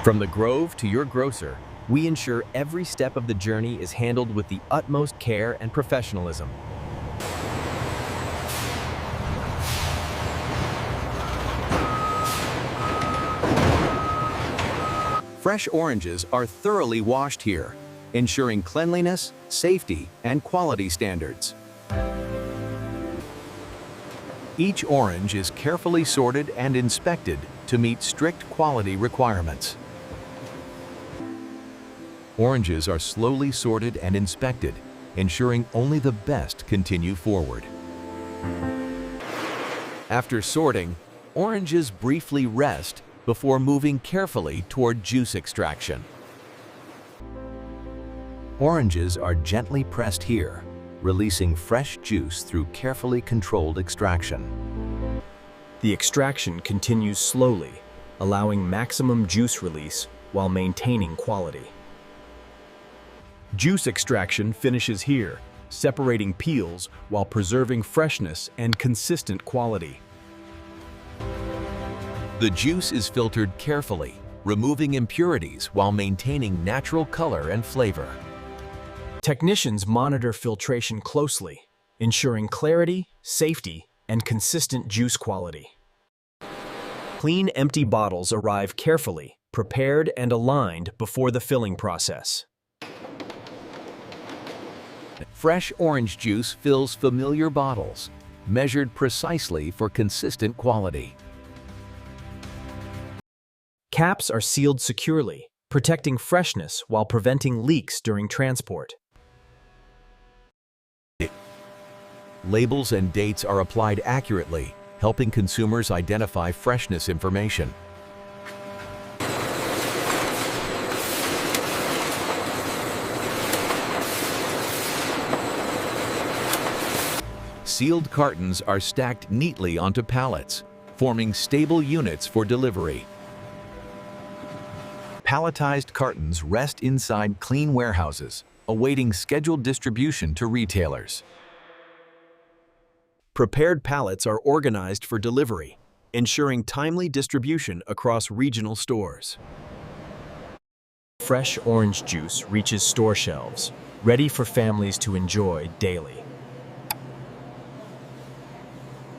From the Grove to your grocer, we ensure every step of the journey is handled with the utmost care and professionalism. Fresh oranges are thoroughly washed here, ensuring cleanliness, safety, and quality standards. Each orange is carefully sorted and inspected to meet strict quality requirements. Oranges are slowly sorted and inspected, ensuring only the best continue forward. After sorting, oranges briefly rest before moving carefully toward juice extraction. Oranges are gently pressed here, releasing fresh juice through carefully controlled extraction. The extraction continues slowly, allowing maximum juice release while maintaining quality. Juice extraction finishes here, separating peels while preserving freshness and consistent quality. The juice is filtered carefully, removing impurities while maintaining natural color and flavor. Technicians monitor filtration closely, ensuring clarity, safety, and consistent juice quality. Clean, empty bottles arrive carefully, prepared and aligned before the filling process. Fresh orange juice fills familiar bottles, measured precisely for consistent quality. Caps are sealed securely, protecting freshness while preventing leaks during transport. Labels and dates are applied accurately, helping consumers identify freshness information. Sealed cartons are stacked neatly onto pallets, forming stable units for delivery. Palletized cartons rest inside clean warehouses, awaiting scheduled distribution to retailers. Prepared pallets are organized for delivery, ensuring timely distribution across regional stores. Fresh orange juice reaches store shelves, ready for families to enjoy daily.